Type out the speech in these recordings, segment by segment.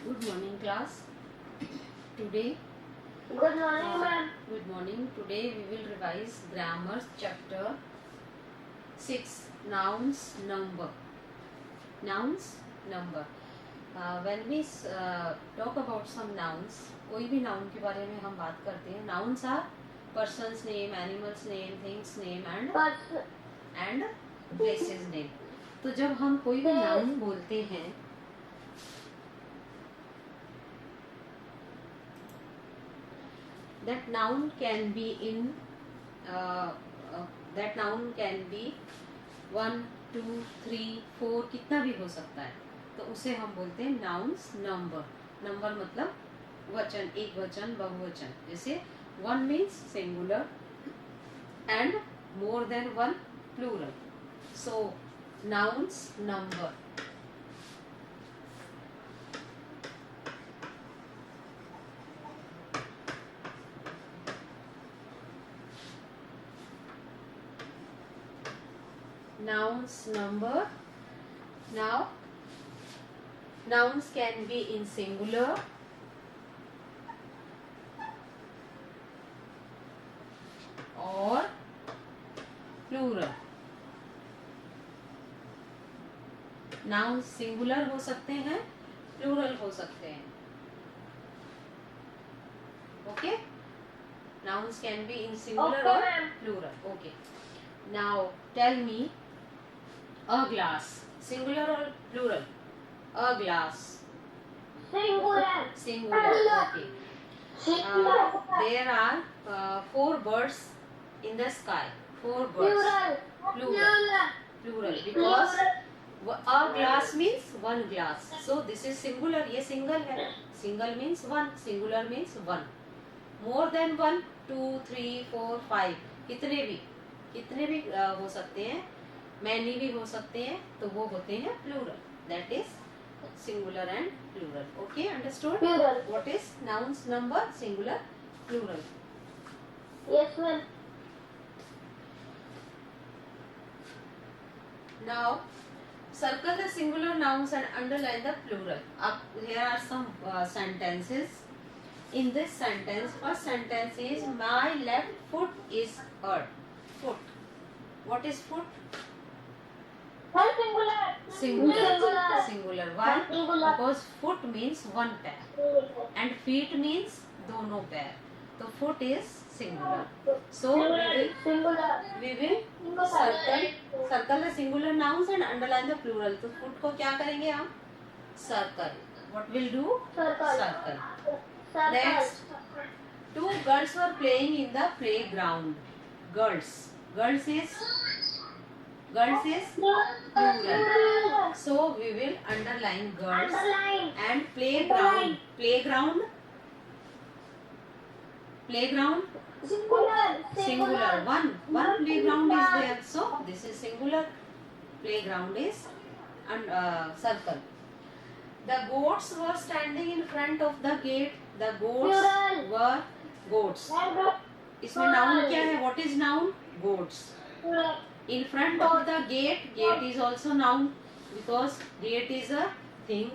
Good morning, class. Today, Good morning, ma'am. good morning. Today we will revise grammar chapter 6, nouns, number. Nouns, number. When we talk about some nouns, कोई भी noun के बारे में हम बात करते हैं. Nouns are person's name, animal's name, things name and places name. तो जब हम कोई भी noun बोलते हैं that noun can be in that noun can be 1 2 3 4 कितना भी हो सकता है. तो उसे हम बोलते हैं nouns number. नंबर मतलब वचन, एक वचन, बहुवचन. जैसे one means singular and more than one plural. So nouns number. Nouns number. Now nouns can be in singular or plural. Nouns singular हो सकते हैं, plural हो सकते हैं. Okay? Nouns can be in singular Okay, or ma'am. plural. Okay. Now tell me a glass. Singular or plural? A glass. Singular. Singular. Okay. Singular. There are 4 birds in the sky. 4 birds. Plural. Plural. Because a glass means one glass. So this is singular. ये single है. Single means one. Singular means one. More than one, 2, 3, 4, 5. कितने भी हो सकते हैं. Many भी हो सकते हैं. तो वो होते हैं plural. That is singular and plural. Okay, understood? Plural. What is nouns number? Singular, plural. Yes, ma'am. Now circle the singular nouns and underline the plural. Here are some sentences. In this sentence, first sentence is my left foot is hurt. Foot. What is foot? Singular. Singular. Why? Singular. Because foot means one pair and feet means दोनों पैर. तो foot is singular. So we will circle the singular nouns and underline the plural. तो foot को क्या करेंगे हम? Circle. What will do? Circle. Next, 2 girls were playing in the playground. Girls is plural. So we will underline girls and playground. Playground singular. One playground is there. So this is singular. Playground is circle. The goats were standing in front of the gate. The goats were goats. इसमें noun क्या है? What is noun? Goats. In front of the gate is also noun because gate is a thing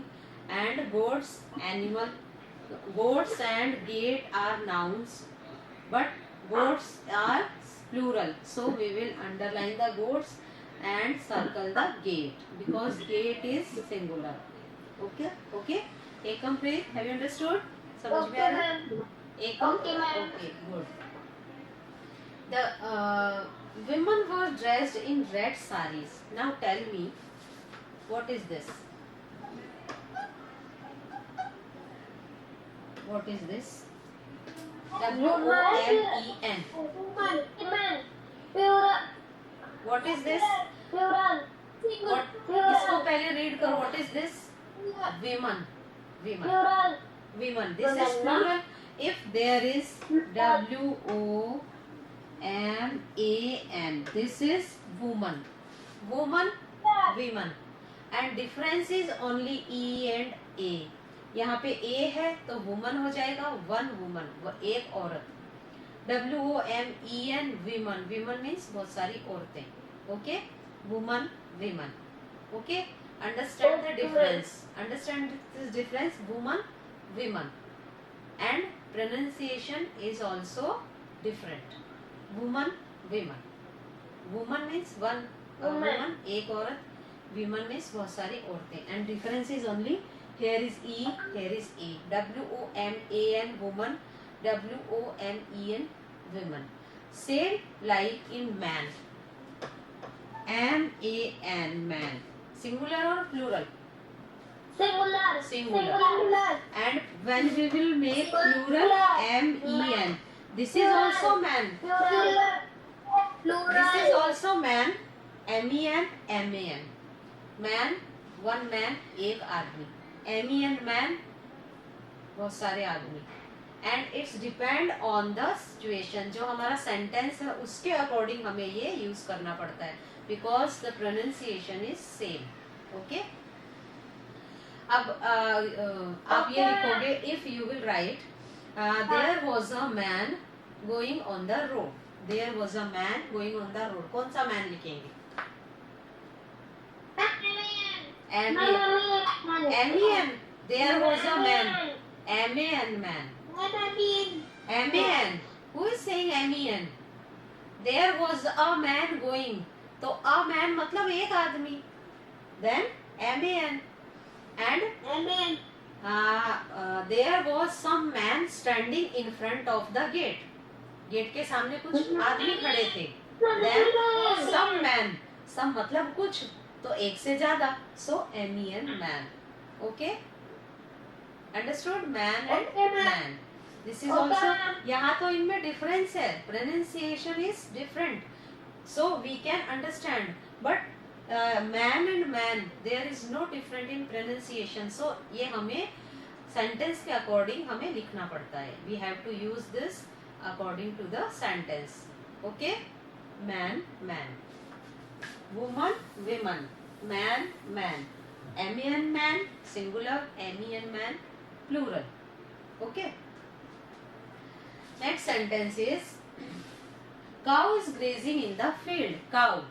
and goats animal. Goats and gate are nouns but goats are plural. So we will underline the goats and circle the gate because gate is singular. Okay. Ekam, please. Have you understood? समझ में आ रहा है? Ekam. Okay, good. The women were dressed in red sarees. Now tell me, what is this? What is this? WOMEN. What is this? What? इसको पहले read करो. What is this? Women. This is plural. If there is WOMAN, this is woman. Women. And difference is only E and A. यहाँ पे A है तो woman हो जाएगा. One woman, वो एक औरत. WOMEN, women means बहुत सारी औरतें. Okay, woman. Okay. Understand the difference. Understand this difference. Woman, women, and pronunciation is also different. Woman, women. Woman means one woman, एक औरत. Women means बहुत सारी औरतें. And difference is only here is E, here is A. WOMAN woman, WOMEN women. Same like in man. MAN man. Singular or plural? Singular. Singular. And when we will make plural, MEN. This is also man. Plural. This is also man. MEN, MAN. Man, one man, एक आदमी. MEN man, बहुत सारे आदमी. And it's depend on the situation. जो हमारा sentence है उसके according हमें ये use करना पड़ता है. Because the pronunciation is same. Okay? अब आप ये लिखोगे if you will write there was a man going on the road. There was a man going on the road. कौन सा man लिखेंगे? MEN. There was a man. MAN man. MAN. Who is saying MEN? There was a man going. तो a man मतलब एक आदमी. Then MAN. And there was some man standing in front of the gate. Gate के सामने कुछ आदमी खड़े थे. Then some man. some मतलब कुछ, तो एक से ज्यादा. So MEN man. Okay? Understood? Man and man. This is also. यहाँ तो इनमें difference है. Pronunciation is different. So we can understand. But man and man, there is no difference in pronunciation. So ये हमें sentence के according हमें लिखना पड़ता है. We have to use this according to the sentence. Okay? Man, man. Woman, women. Man, man. MEN man, singular. MEN man, plural. Okay? Next sentence is cow is grazing in the field. Cow.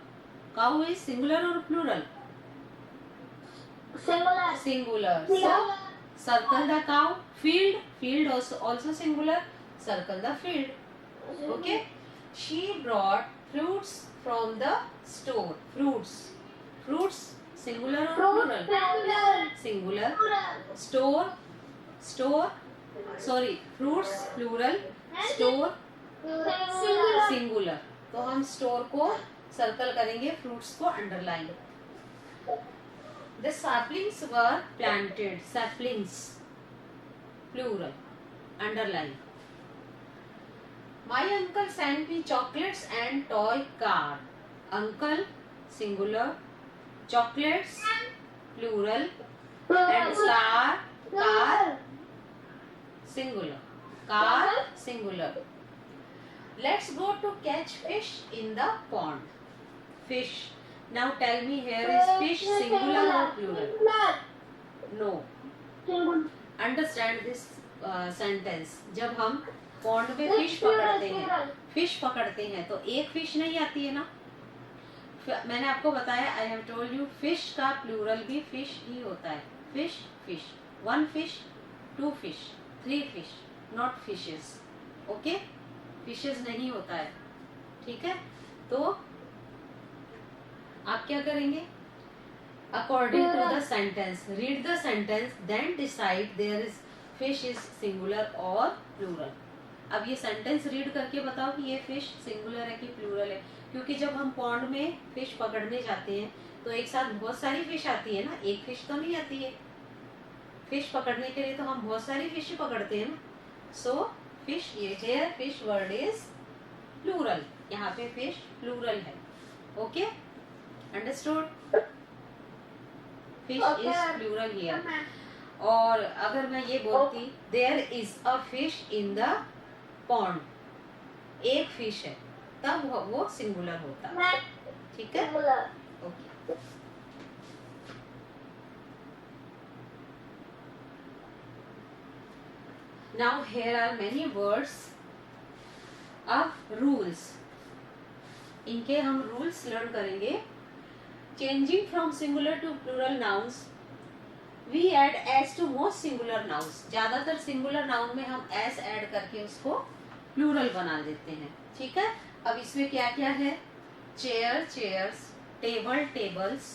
Cow is singular or plural? Singular. Singular. So circle the cow. Field. Field also singular. Circle the field. Okay. She brought fruits from the store. Fruits. Fruits singular or plural? Singular. Store. Store. Sorry. Fruits plural. Store singular. तो हम store को circle करेंगे, fruits को underline. The saplings were planted. Saplings plural. Underline. My uncle sent me chocolates and toy car. Uncle singular. Chocolates plural. And car singular. Car singular. Let's go to catch fish in the pond. Fish. Now tell me, here is fish singular or plural? No. Understand this sentence. जब हम pond में fish पकड़ते हैं तो एक fish नहीं आती है ना. मैंने आपको बताया, I have told you, fish का plural भी fish ही होता है. Fish, fish. One fish, two fish, three fish, not fishes. Okay? Fishes नहीं होता है. ठीक है? तो आप क्या करेंगे? According to the sentence, read the sentence, then decide there is fish is singular और प्लूरल. अब ये सेंटेंस रीड करके बताओ कि ये फिश सिंगुलर है कि प्लूरल है. क्योंकि जब हम पॉन्ड में फिश पकड़ने जाते हैं तो एक साथ बहुत सारी फिश आती है ना, एक फिश तो नहीं आती है. फिश पकड़ने के लिए तो हम बहुत सारी फिश पकड़ते हैं ना. सो फिश, ये here fish word is plural. यहाँ पे fish plural है. Okay? Understood? Fish is plural here. और अगर मैं ये बोलती there is a fish in the pond, एक fish है, तब वो singular होता. ठीक है? Okay. Now here are many words of rules. इनके हम rules learn करेंगे. changing from singular to plural nouns we add s to most singular nouns. ज्यादातर singular noun में हम s ऐड करके उसको plural बना देते हैं. ठीक है. अब इसमें क्या क्या है? chair chairs, table tables,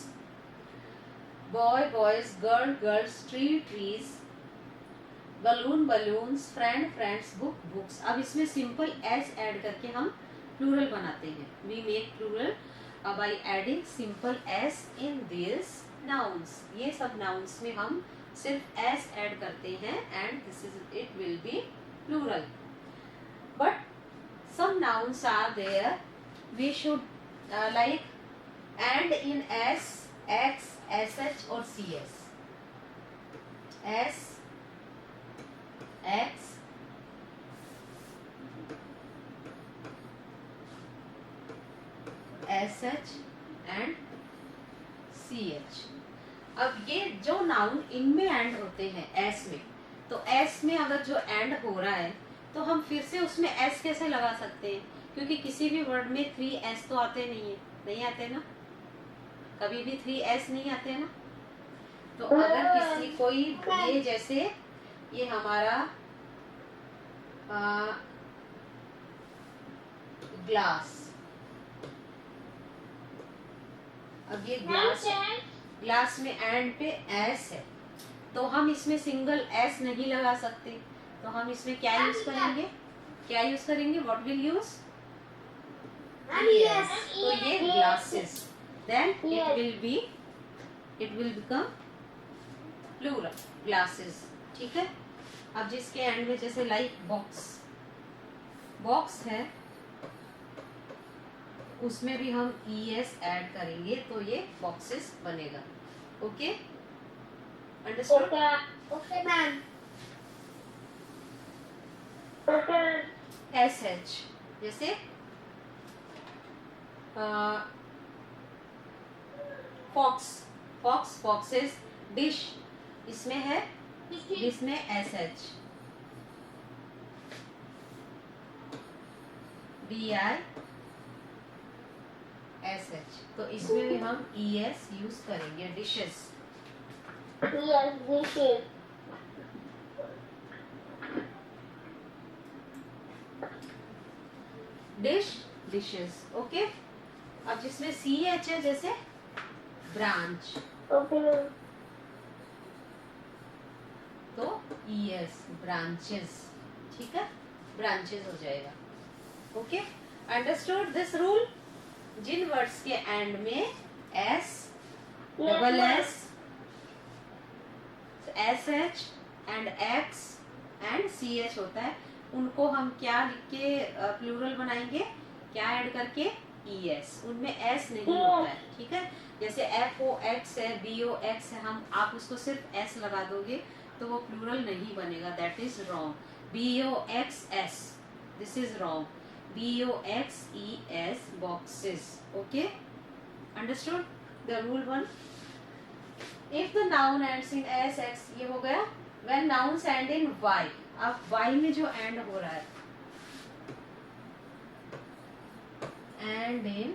boy boys, girl girls, tree trees, balloon balloons, friend friends, book books. अब इसमें सिंपल s ऐड करके हम प्लूरल बनाते हैं. We make plural by adding simple s in this nouns. ये सब nouns में हम सिर्फ s ऐड करते हैं and this is it will be plural. But some nouns are there we should like and in s, x, sh or cs. s, x, sh and ch. अब ये जो नाउन इनमें and होते हैं S में, तो एस में अगर जो एंड हो रहा है तो हम फिर से उसमें एस कैसे लगा सकते हैं? क्योंकि किसी भी वर्ड में 3s तो आते नहीं है, नहीं आते ना, कभी भी 3s नहीं आते ना. तो अगर किसी कोई ये जैसे ये हमारा ग्लास, अब ये ग्लास में एंड पे एस है तो हम इसमें सिंगल एस नहीं लगा सकते. तो हम इसमें क्या यूज करेंगे? क्या यूज करेंगे? What will use? यस. तो ये glasses, then it will become plural glasses. ठीक है. अब जिसके एंड में जैसे लाइक बॉक्स है उसमें भी हम es ऐड करेंगे तो ये बॉक्सेस बनेगा. Okay, understood? Okay ma'am. sh जैसे फॉक्सेस, डिश, इसमें है डिश में sh, dish, तो इसमें भी हम es यूज करेंगे. Dishes, Yes, dishes. Dishes. Okay. अब जिसमें ch है जैसे ब्रांच, Okay. तो es ब्रांचेस. ठीक है, ब्रांचेस हो जाएगा. Okay, understood this rule? जिन वर्ड्स के एंड में s, double s, sh and x and ch होता है उनको हम क्या लिख के प्लूरल बनाएंगे? क्या ऐड करके? es. उनमें s नहीं होता है. ठीक है. जैसे fox है, box है, हम आप उसको सिर्फ s लगा दोगे तो वो प्लूरल नहीं बनेगा. That is wrong. boxs, this is wrong. boxes, boxes. Okay, understood the rule 1? If the noun ends in s, x, ये हो गया. When nouns end in y, अब y में जो end हो रहा है, and in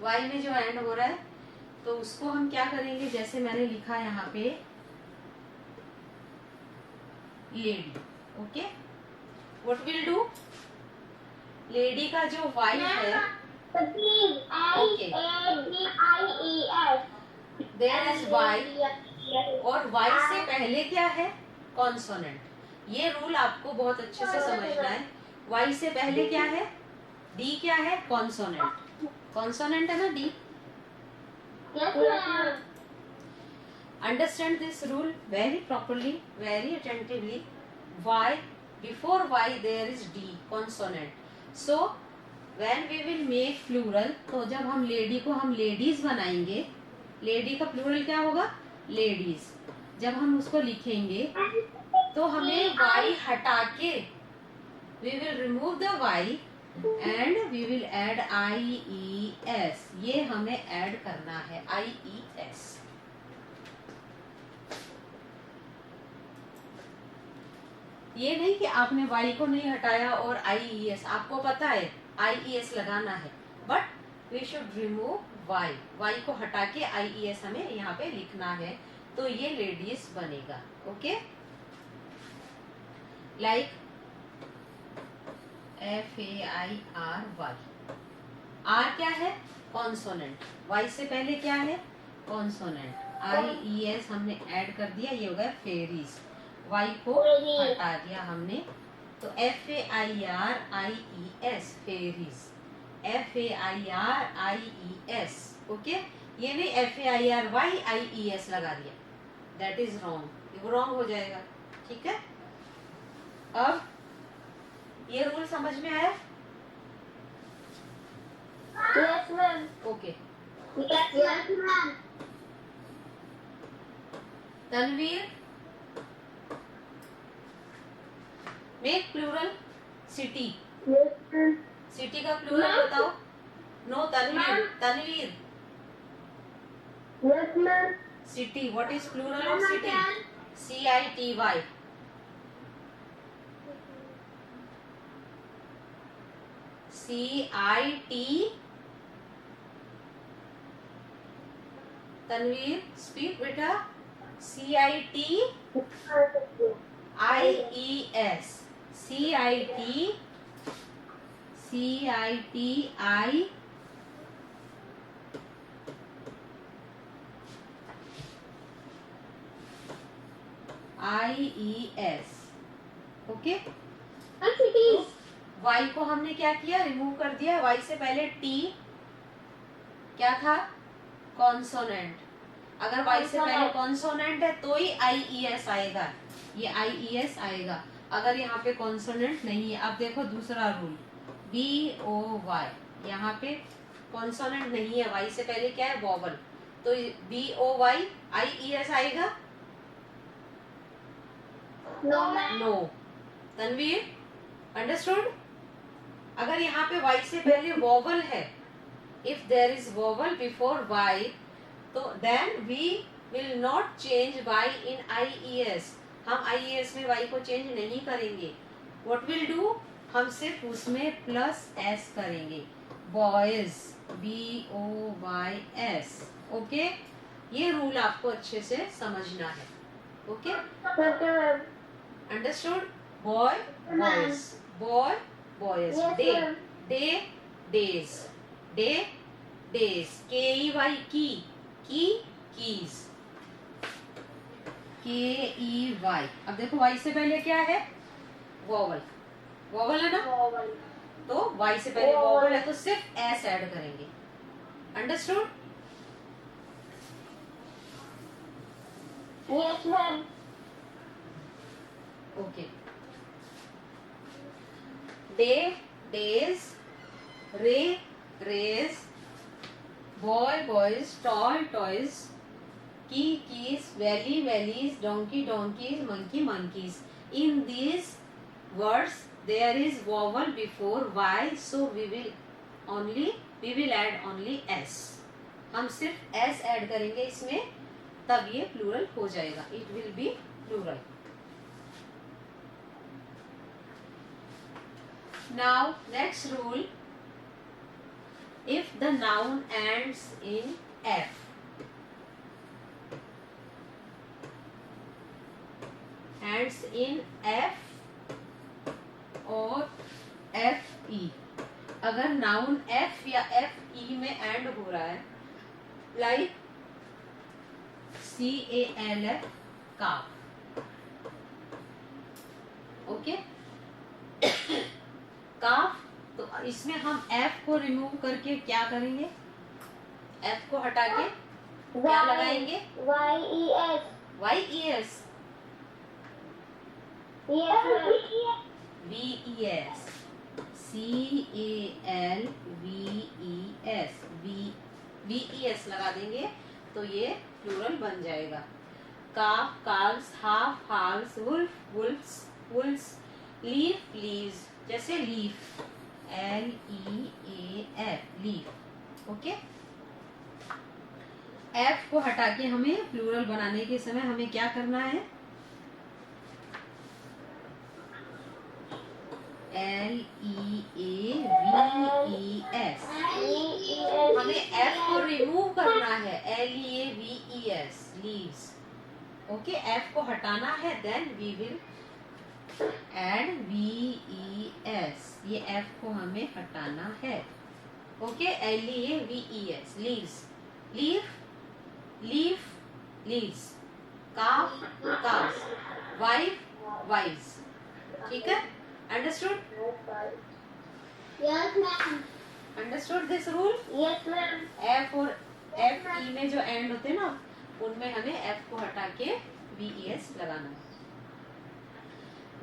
y में जो end हो रहा है तो उसको हम क्या करेंगे? जैसे मैंने लिखा यहाँ पे lady. Okay, what will do? Lady का जो y है, ओके, देयर इज y और y से पहले क्या है? कॉन्सोनेंट. ये रूल आपको बहुत अच्छे से समझना है. y से पहले क्या है? d क्या है? कॉन्सोनेंट. कॉन्सोनेंट है ना d. Understand this rule very properly, very attentively. Y, before y there is d, consonant. So when we will make plural, तो जब हम लेडी को हम लेडीज बनाएंगे, लेडी का प्लूरल क्या होगा? लेडीज. जब हम उसको लिखेंगे तो हमें y हटा के we will remove the y and we will add ies. ये हमें ऐड करना है, ies. ये नहीं कि आपने y को नहीं हटाया और ies, आपको पता है ies लगाना है, but we should remove y, y को हटा के IES हमें यहाँ पे लिखना है, तो ये लेडीज बनेगा. Okay, like FAIRY. आर क्या है? कॉन्सोनेंट. वाई से पहले क्या है? कॉन्सोनेंट. IES हमने ऐड कर दिया, ये हो गया फेरीज. वाई को हटा दिया हमने, तो FAIRIES फेरीज. FAIRIES. ओके, ये भी FAIRYIES लगा दिया, दैट इज रॉन्ग, ये रॉन्ग हो जाएगा. ठीक है, अब ये रूल समझ में आया? Yes, ma'am. Okay. Yes, ma'am. Tanveer, make plural city. Yes, ma'am. City का प्लूरल बताओ. No, Tanveer, Tanveer. Yes, ma'am. City, what is plural of city? CITY. CIT. Tanveer, speak बेटा. CITIES. CITIES. Okay, Cities. Y को हमने क्या किया? रिमूव कर दिया. वाई से पहले टी क्या था? कॉन्सोनेंट. अगर वाई से पहले कॉन्सोनेंट है तो ही IES आएगा, ये IES आएगा. अगर यहाँ पे कॉन्सोनेंट नहीं है, अब देखो दूसरा रूल, BOY. यहाँ पे कॉन्सोनेंट नहीं है, वाई से पहले क्या है? वॉवल, तो BOY IES आएगा? No, ma'am. No. Tanveer, understood? अगर यहाँ पे वाई से पहले वॉवल है, if there is vowel before Y, तो then we will not change Y in IES. हम IES में वाई को चेंज नहीं करेंगे. What will do? हम सिर्फ उसमें +S करेंगे. Boys, BOYS. ओके, ये रूल आपको अच्छे से समझना है. Okay, Okay, ma'am. Understood? Boy boys, boy boys. Yes, day ma'am. Day days, day days. KEY की कीज. KEY. अब देखो वाई से पहले क्या है? वॉवल. वॉवल है ना, Vowel. तो वाई से पहले वॉवल है तो सिर्फ S ऐड करेंगे. Understood? Yes, ma'am. Okay. Day days, ray rays, boy boys, toy toys, keys, valley valleys, donkey donkeys, monkey monkeys. In these words there is vowel before y, so we will add only S. हम सिर्फ S add करेंगे इसमें, तब ये plural हो जाएगा. It will be plural. Now next rule, if the noun ends in F, ends in F और FE. अगर नाउन F या FE में एंड हो रहा है, लाइक CALF, काफ. ओके, काफ. तो इसमें हम F को रिमूव करके क्या करेंगे? F को हटा के क्या लगाएंगे? YES. YES. Yes, ma'am. VES. CALVES. VES लगा देंगे तो ये प्लूरल बन जाएगा. Calf, calves, half, halves, wolf, wolfs, wolves, leaf, leaves. जैसे leaf, LEAF, leaf. Okay, F को हटा के हमें प्लूरल बनाने के समय हमें क्या करना है? LEAVES। हमें F को रिमूव करना है, LEAVES, लीव्स। ओके, F को हटाना है, then we will add VES। ये F को हमें हटाना है। Okay, LEAVES, leaves, leaf, leaf, leaves, calf, calves, wife, wives. ठीक है, understood? Yes, ma'am. Understood this rule? Yes, ma'am. F और FE में जो एंड होते हैं ना, उनमें हमें F को हटा के VES लगाना है।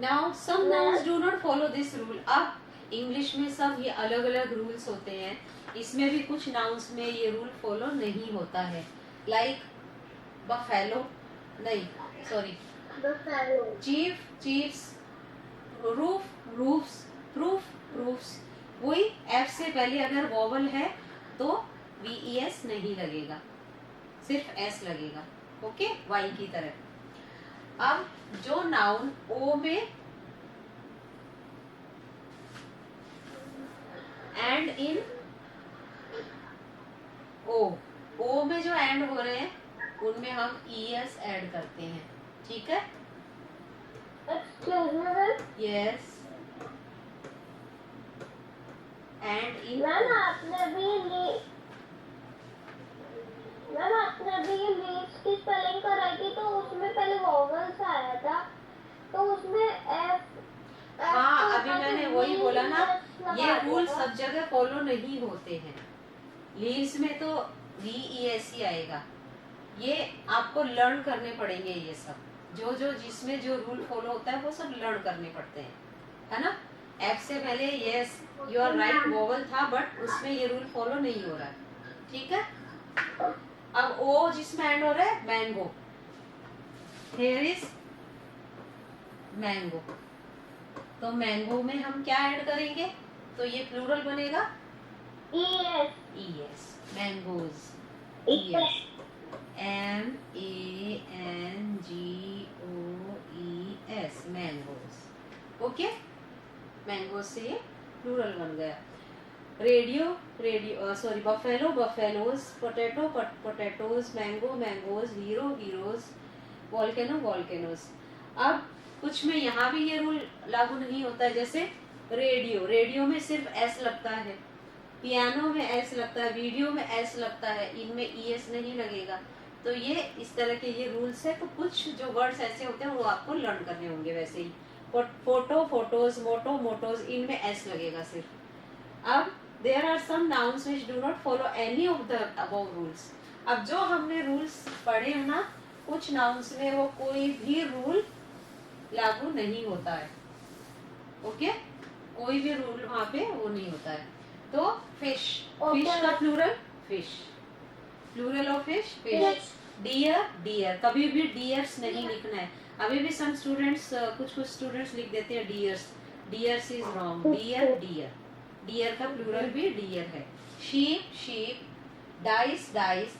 Now some nouns do not follow this rule। अब इंग्लिश में सब ये अलग अलग रूल्स होते हैं, इसमें भी कुछ नाउन्स में ये रूल फॉलो नहीं होता है। लाइक बफेलो, नहीं sorry, Buffalo. Chief, chiefs, roof, roofs, proof, proofs. वही F से पहले अगर वॉवल है तो VES नहीं लगेगा, सिर्फ S लगेगा। ओके, Y की तरह। अब जो नाउन O में एंड इन O में जो एंड हो रहे हैं उनमें हम ES ऐड करते हैं। ठीक है, Excuse me, ma'am. Yes, and in ma'am आपने भी लीव्स की स्पेलिंग कराई थी, तो उसमें पहले वॉवल्स आया था, तो उसमें एफ। हाँ, अभी मैंने वही बोला ना, ये रूल सब जगह फॉलो नहीं होते हैं। लीव्स में तो VES ही आएगा। ये आपको लर्न करने पड़ेंगे, ये सब जो जो जिसमें जो रूल फॉलो होता है वो सब लर्न करने पड़ते हैं, है ना। F से पहले yes you are right vowel था, बट उसमें ये रूल फॉलो नहीं हो रहा है। ठीक है, अब O जिसमें एंड हो रहा है, मैंगो, हियर इज मैंगो। तो मैंगो में हम क्या ऐड करेंगे, तो ये प्लूरल बनेगा ES, mangoes, ES, MANGOES, mangoes. Okay, mango से प्लूरल बन गया। Radio, radio, sorry, buffalo, buffaloes, potato, potatoes, mango, mangoes, hero, heroes, volcano, volcanoes. अब कुछ में यहाँ भी ये रूल लागू नहीं होता है, जैसे रेडियो, रेडियो में सिर्फ S लगता है, पियानो में S लगता है, वीडियो में S लगता है, इनमें ES नहीं लगेगा। तो ये इस तरह के ये रूल्स है। तो कुछ जो वर्ड्स ऐसे होते हैं वो आपको लर्न करने होंगे। वैसे ही फोटो, फोटोज, मोटो, मोटोज, इनमें S लगेगा सिर्फ। अब there are some nouns which do not follow any of the above rules. अब जो हमने रूल्स पढ़े हैं ना, कुछ नाउन्स में वो कोई भी रूल लागू नहीं होता है। ओके, कोई भी रूल वहाँ पे वो नहीं होता है। तो फिश, फिश का plural fish, plural of fish, fish. Deer, deer, कभी भी डियर्स नहीं लिखना है। अभी भी सम स्टूडेंट्स, कुछ स्टूडेंट्स लिख देते हैं dears, dears is wrong. Dear, dear, dear का प्लूरल भी डियर है। Sheep, sheep, dice, dice,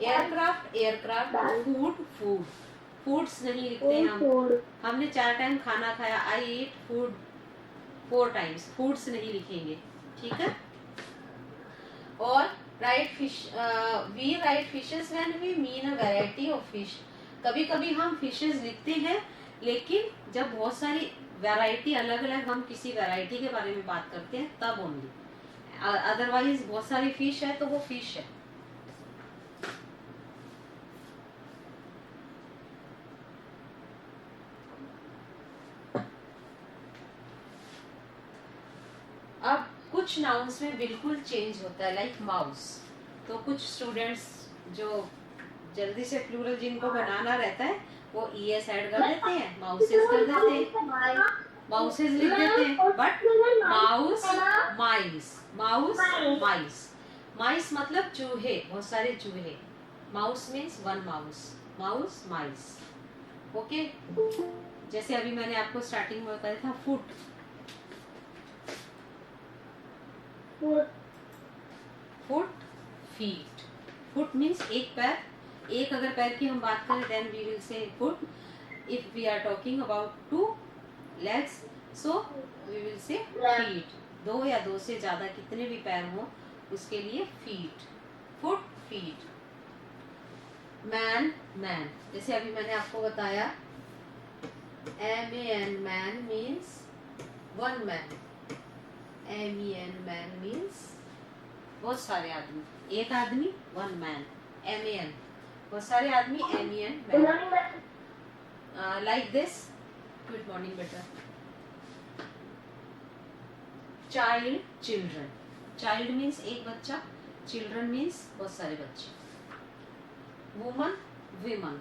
aircraft, aircraft, food, food, foods नहीं लिखते हैं हम। हमने 4 टाइम खाना खाया, I eat food 4 times, foods नहीं लिखेंगे। ठीक है, और write fish, we write fishes when we mean a variety of fish. कभी कभी हम फिशेस लिखते हैं, लेकिन जब बहुत सारी वैरायटी, अलग अलग हम किसी वैरायटी के बारे में बात करते हैं तब ओनली। अदरवाइज बहुत सारी फिश है तो वो फिश है। अब कुछ नाउन्स में बिल्कुल चेंज होता है, लाइक माउस। तो कुछ स्टूडेंट्स जो जल्दी से प्लूरल जिनको बनाना रहता है वो ES ऐड कर देते हैं, माउसेस कर देते हैं, माउसेस लिख देते हैं। But mouse, mice, mouse, mice, mice मतलब चूहे, बहुत सारे चूहे। Mouse means 1 mouse, mouse, mice. Okay, जैसे अभी मैंने आपको स्टार्टिंग में बताया था foot, foot, feet. Foot means एक पैर, एक अगर पैर की हम बात करें then we will say foot. If we are talking about 2 legs, so we will say feet. 2 या 2 से ज्यादा कितने भी पैर हो उसके लिए feet. Foot, feet. Man, man. जैसे अभी मैंने आपको बताया MAN, man means one man. MEN, man means बहुत सारे आदमी. एक आदमी, वन मैन. MAN बहुत सारे आदमी. MEN, man. Like this. Good morning, बेटा. Child, children. Child means एक बच्चा. Children means बहुत सारे बच्चे. Woman, women.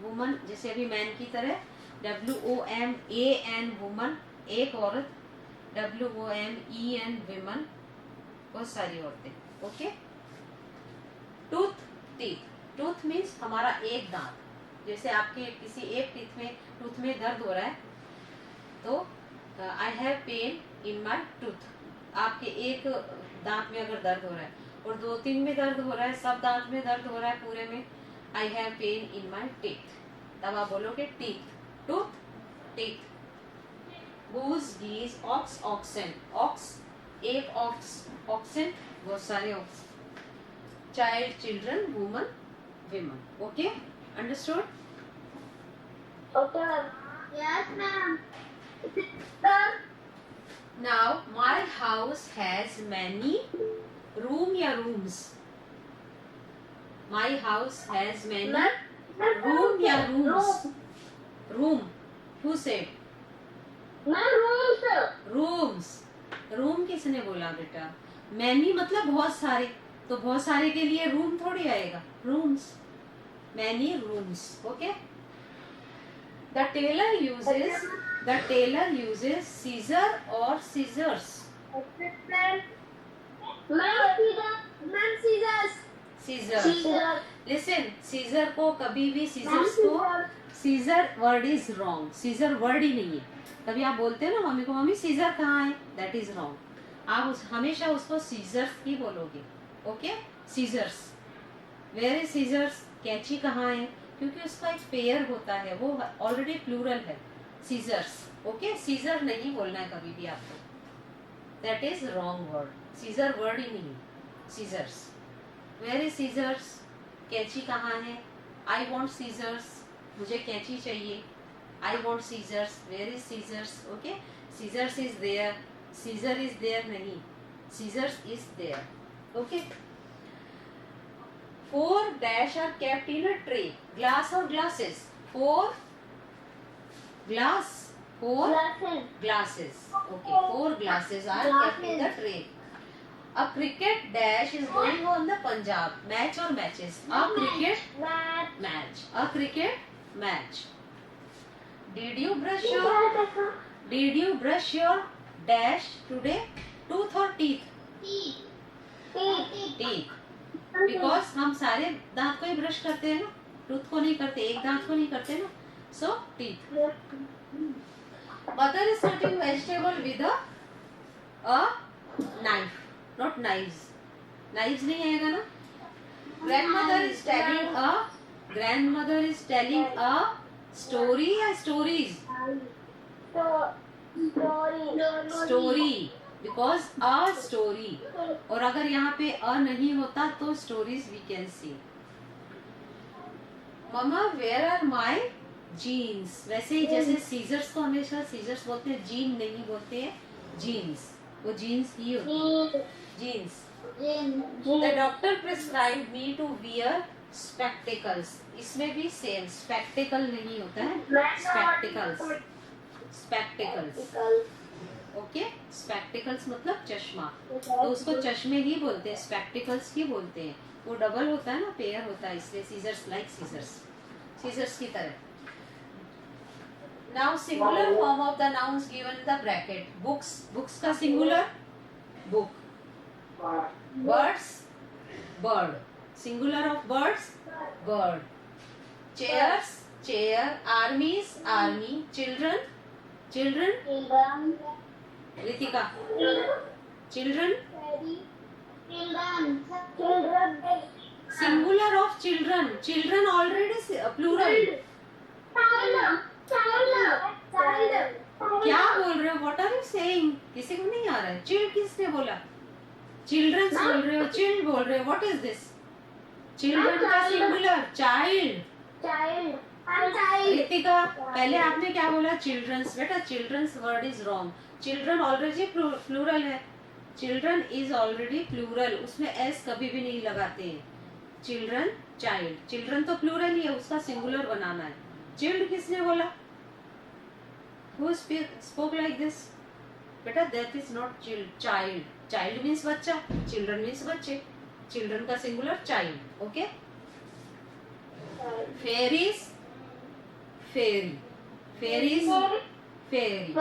Woman जैसे अभी मैन की तरह WOMAN, woman एक औरत. WOMEN, women बहुत सारी औरतें. Okay. Tooth, teeth. Tooth means हमारा एक दांत. जैसे आपके किसी एक टूथ में दर्द हो रहा है तो आई have pain in my tooth. आपके एक दांत में अगर दर्द हो रहा है और 2-3 में दर्द हो रहा है, सब दांत में दर्द हो रहा है पूरे में, I have pain in my teeth. तब आप बोलोगे teeth. Tooth, teeth. Goose, geese, ox, oxen. Ox एक ऑक्स, ऑक्सन बहुत सारे ox. Child, children, woman, women. Okay, understood? Okay. Yes, ma'am. Now my house has many room या rooms. My house has many room या rooms. Room. Who said? Ma'am, rooms. Rooms. Room किसने बोला बेटा? Many मतलब बहुत सारे. तो बहुत सारे के लिए room थोड़ी आएगा. Rooms. Many rooms. Okay? The tailor uses scissor or scissors. Ma'am, scissors. Scissors. Listen, scissor को कभी भी scissors को scissor word is wrong. Scissor word ही नहीं है. कभी आप बोलते हैं ना मम्मी को, मम्मी scissor कहाँ है? That is wrong. आप हमेशा उसको scissors ही बोलोगे. Okay? Scissors. Where is scissors? कैंची कहाँ है? क्योंकि उसका एक पेयर होता है, वो ऑलरेडी प्लूरल है. सीजर्स. ओके, सीजर नहीं बोलना है कभी भी आपको. That is wrong word. Scissor word ही नहीं. सीजर्स. Where is scissors? कैंची कहाँ है? I want scissors. मुझे कैंची चाहिए. I want scissors. Where is scissors? Okay, scissors is there. Scissor is there नहीं. Scissors is there. Okay. 4 dash are kept in a tray. Glass or glasses? 4 glass. 4 glasses. Okay, 4 glasses are kept in the tray. A cricket dash is going on the Punjab. Match or matches? A cricket match. A cricket match. Did you brush your dash today? Tooth or teeth? Teeth. Because हम सारे दांत को ही brush करते हैं ना, tooth को नहीं करते, एक दांत को नहीं करते ना. So teeth. Mother is cutting vegetable with a knife, not knives. Knives नहीं आएगा ना. Grandmother is telling a story या stories? Story. Because a story. और अगर यहाँ पे अ नहीं होता तो stories we can see. Mama where are my jeans. वैसे ही जैसे सीजर्स को हमेशा सीजर्स बोलते हैं, जीन नहीं बोलते हैं, जीन्स. वो जीन्स ही होती है. Jeans. The doctor prescribe me to wear spectacles. इसमें भी सेम. स्पेक्टिकल नहीं होता है, स्पेक्टिकल्स. स्पेक्टिकल्स. ओके. स्पेक्टिकल्स मतलब चश्मा. तो उसको चश्मे ही बोलते हैं, स्पेक्टिकल्स ही बोलते हैं. वो डबल होता है ना, पेयर होता है, इसलिए सीजर्स. Like seizures. सीजर्स की तरह. Now singular form of the nouns given in the bracket. Books. Books का singular book. Birds bird. Singular of birds bird. Chairs chair. Armies army. Children children. Ritika. Children. Singular of children. Children already plural. क्या बोल रहे हो? What are you saying? किसी को नहीं आ रहा है? चिल्ड किसने बोला? चिल्ड्रंस बोल रहे हो, चिल्ड बोल रहे हो, व्हाट इज दिस? चिल्ड्रन का singular child. Child child Ritika, पहले आपने क्या बोला? चिल्ड्रंस। बेटा childrens word is wrong. Children already plural है। चिल्ड्रन इज ऑलरेडी प्लूरल, उसमें एस कभी भी नहीं लगाते हैं। चिल्ड्रन चाइल्ड, चिल्ड्रन तो प्लूरल ही है, उसका सिंगुलर बनाना है। चिल्ड किसने बोला? Who spoke like this? बेटा that is not child. Child means बच्चा, children means बच्चे। Children का singular child, okay? Fairies, fairy. Fairies, fairy.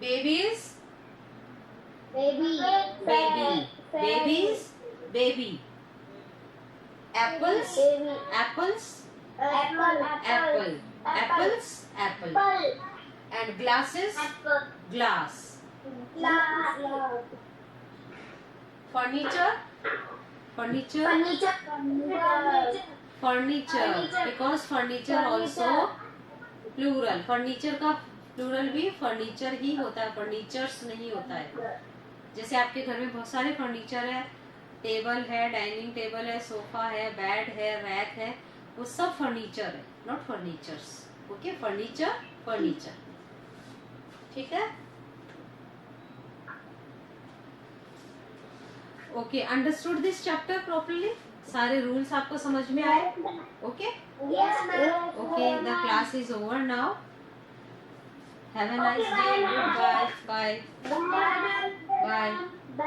Babies, baby baby. Babies, baby. Apples, apples, apple. Apples, apple. And glasses, glass. Furniture, furniture, furniture. Because furniture also plural. Furniture का plural भी furniture ही होता है, furnitures नहीं होता है। जैसे आपके घर में बहुत सारे फर्नीचर है, टेबल है, डाइनिंग टेबल है, सोफा है, बेड है, रैक है, वो सब फर्नीचर है, not furnitures. Okay, furniture furniture, ठीक है? Okay, understood this chapter properly? सारे रूल्स आपको समझ में आए? Okay okay, the class is over now. Have a nice day, good bye, bye bye. Bye.